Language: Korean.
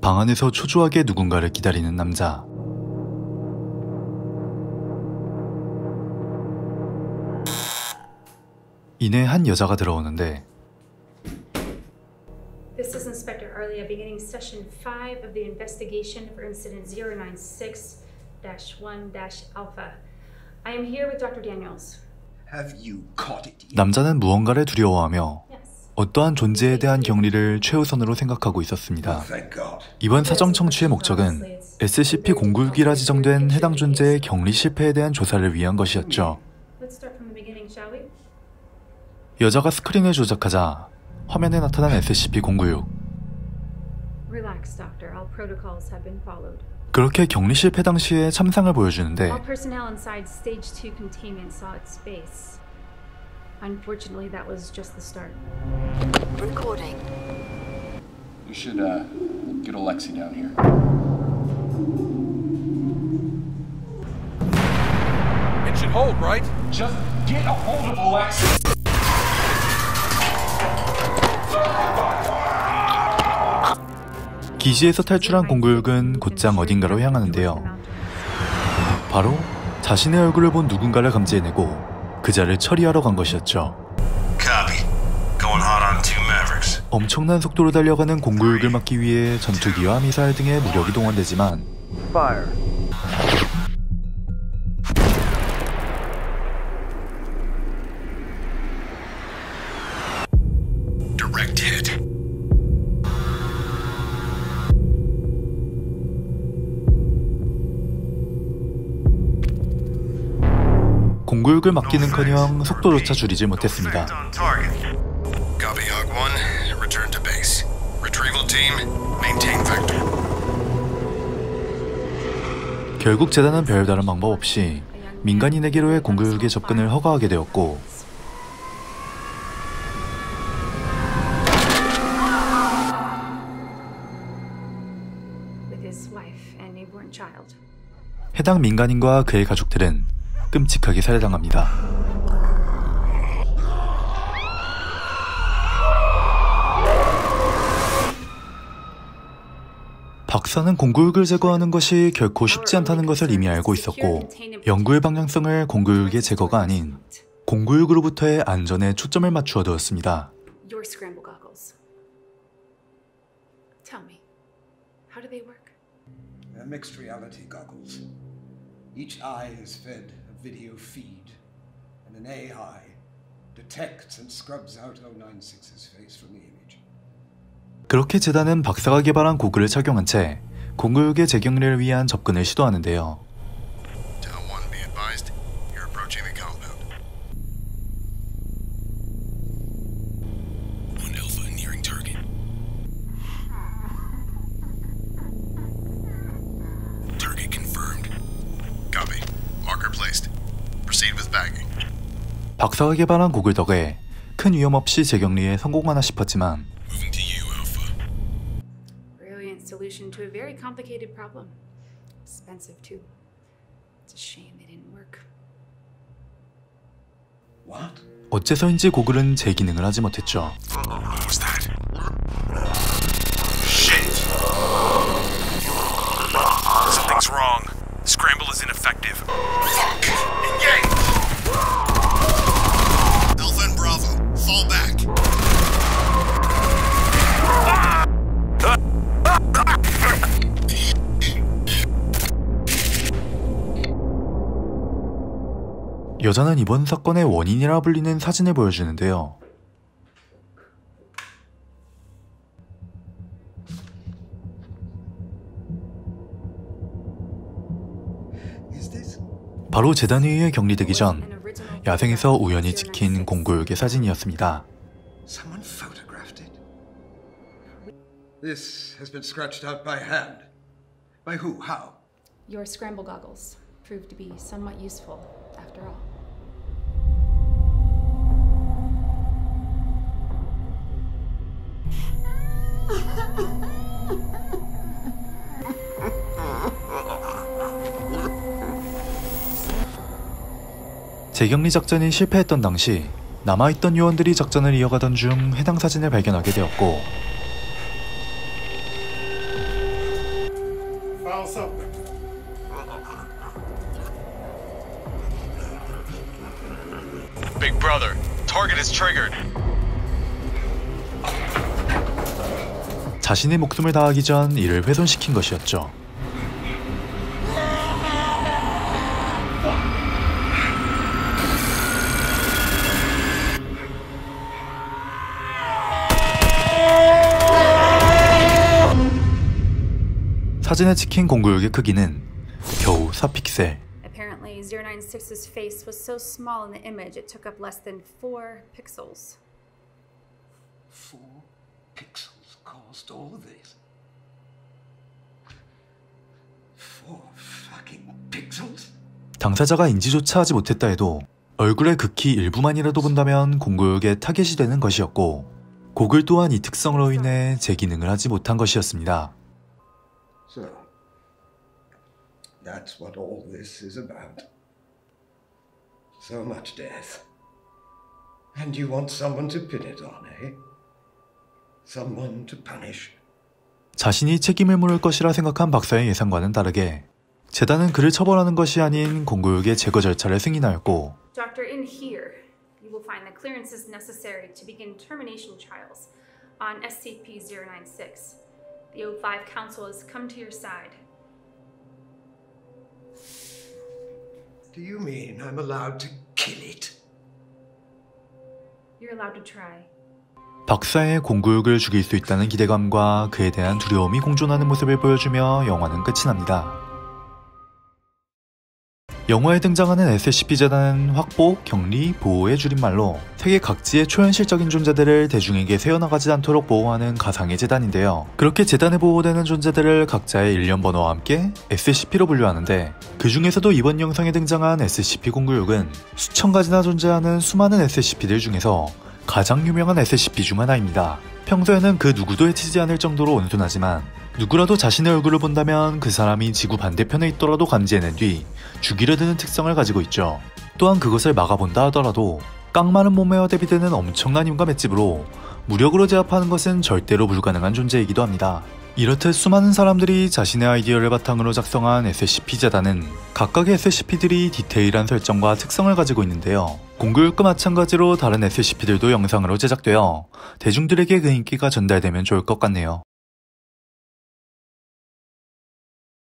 방 안에서 초조하게 누군가를 기다리는 남자. 이내 한 여자가 들어오는데 This is Inspector Arlia beginning session 5 of the investigation for incident 096-1-alpha. I am here with Dr. Daniels. Have you caught it yet? 남자는 무언가를 두려워하며 어떠한 존재에 대한 격리를 최우선으로 생각하고 있었습니다. 이번 사정 청취의 목적은 SCP-096이라 지정된 해당 존재의 격리 실패에 대한 조사를 위한 것이었죠. 여자가 스크린을 조작하자 화면에 나타난 SCP-096. 그렇게 격리 실패 당시의 참상을 보여주는데 Unfortunately, that was just the start. Recording. You should get Alexei down here. It should hold, right? Just get a hold of Alexei. 기지에서 탈출한 096은 곧장 어딘가로 향하는데요. 바로 자신의 얼굴을 본 누군가를 감지해내고 그자를 처리하러 간 것이었죠. 엄청난 속도로 달려가는 096을 막기 위해 전투기와 미사일 등의 무력이 동원되지만 공구육을 막기는커녕 속도조차 줄이지 못했습니다. 결국 재단은 별다른 방법 없이 민간인에게로의 공구육의 접근을 허가하게 되었고 해당 민간인과 그의 가족들은 끔찍하게 살해당합니다. 박사는 096을 제거하는 것이 결코 쉽지 않다는 것을 이미 알고 있었고 연구의 방향성을 096의 제거가 아닌 096으로부터의 안전에 초점을 맞추어 두었습니다. They're mixed reality goggles. Each eye is fed a video feed, and an AI detects and scrubs out 096's face from the image. 그렇게 재단은 박사가 개발한 고글을 착용한 채 096의 재격리를 위한 접근을 시도하는데요. 박사가 개발한 고글 덕에 큰 위험 없이 재격리에 성공하나 싶었지만 Solution to a very complicated problem. Expensive too. It's a shame they didn't work. What? 어째서인지 고글은 제 기능을 하지 못했죠. What was that? Shit! Something's wrong. Scramble is ineffective. Fuck! Engage! Alpha and Bravo, fall back. 여자는 이번 사건의 원인이라 불리는 사진을 보여주는데요. 바로 재단에 의해 격리되기 전 야생에서 우연히 찍힌 096의 사진이었습니다. This has been scratched out by hand. By who? How? Your scramble goggles proved to be somewhat useful after all. 재격리 작전이 실패했던 당시 남아있던 요원들이 작전을 이어가던 중 해당 사진을 발견하게 되었고 Dial something. Big brother, target is triggered. 자신의 목숨을 다하기 전 이를 훼손시킨 것이었죠. 사진에 찍힌 공구역의 크기는 겨우 4픽셀. Apparently, 096's face was so small in the image it took up less than 4 pixels. 4 pixels caused all of this. 4 fucking pixels? 당사자가 인지조차 하지 못했다 해도 얼굴의 극히 일부만이라도 본다면 공구역의 타겟이 되는 것이었고, 고글 또한 이 특성으로 인해 제 기능을 하지 못한 것이었습니다. So, that's what all this is about. So much death. And you want someone to pin it on, eh? Someone to punish. 자신이 책임을 물을 것이라 생각한 박사의 예상과는 다르게 재단은 그를 처벌하는 것이 아닌 공구역의 제거 절차를 승인하였고, Doctor, in here, you will find the clearances necessary to begin termination trials on SCP-096. The O5 Council has come to your side. Do you mean I'm allowed to kill it? You're allowed to try. 박사의 공구역을 죽일 수 있다는 기대감과 그에 대한 두려움이 공존하는 모습을 보여주며 영화는 끝이 납니다. 영화에 등장하는 SCP-재단은 확보, 격리, 보호의 줄임말로 세계 각지의 초현실적인 존재들을 대중에게 새어나가지 않도록 보호하는 가상의 재단인데요. 그렇게 재단에 보호되는 존재들을 각자의 일련 번호와 함께 SCP로 분류하는데, 그 중에서도 이번 영상에 등장한 SCP-096은 수천 가지나 존재하는 수많은 SCP들 중에서 가장 유명한 SCP 중 하나입니다. 평소에는 그 누구도 해치지 않을 정도로 온순하지만 누구라도 자신의 얼굴을 본다면 그 사람이 지구 반대편에 있더라도 감지해낸 뒤 죽이려 드는 특성을 가지고 있죠. 또한 그것을 막아본다 하더라도 깡마른 몸매와 대비되는 엄청난 힘과 맷집으로 무력으로 제압하는 것은 절대로 불가능한 존재이기도 합니다. 이렇듯 수많은 사람들이 자신의 아이디어를 바탕으로 작성한 SCP-재단은 각각의 SCP들이 디테일한 설정과 특성을 가지고 있는데요. 공구역과 마찬가지로 다른 SCP들도 영상으로 제작되어 대중들에게 그 인기가 전달되면 좋을 것 같네요.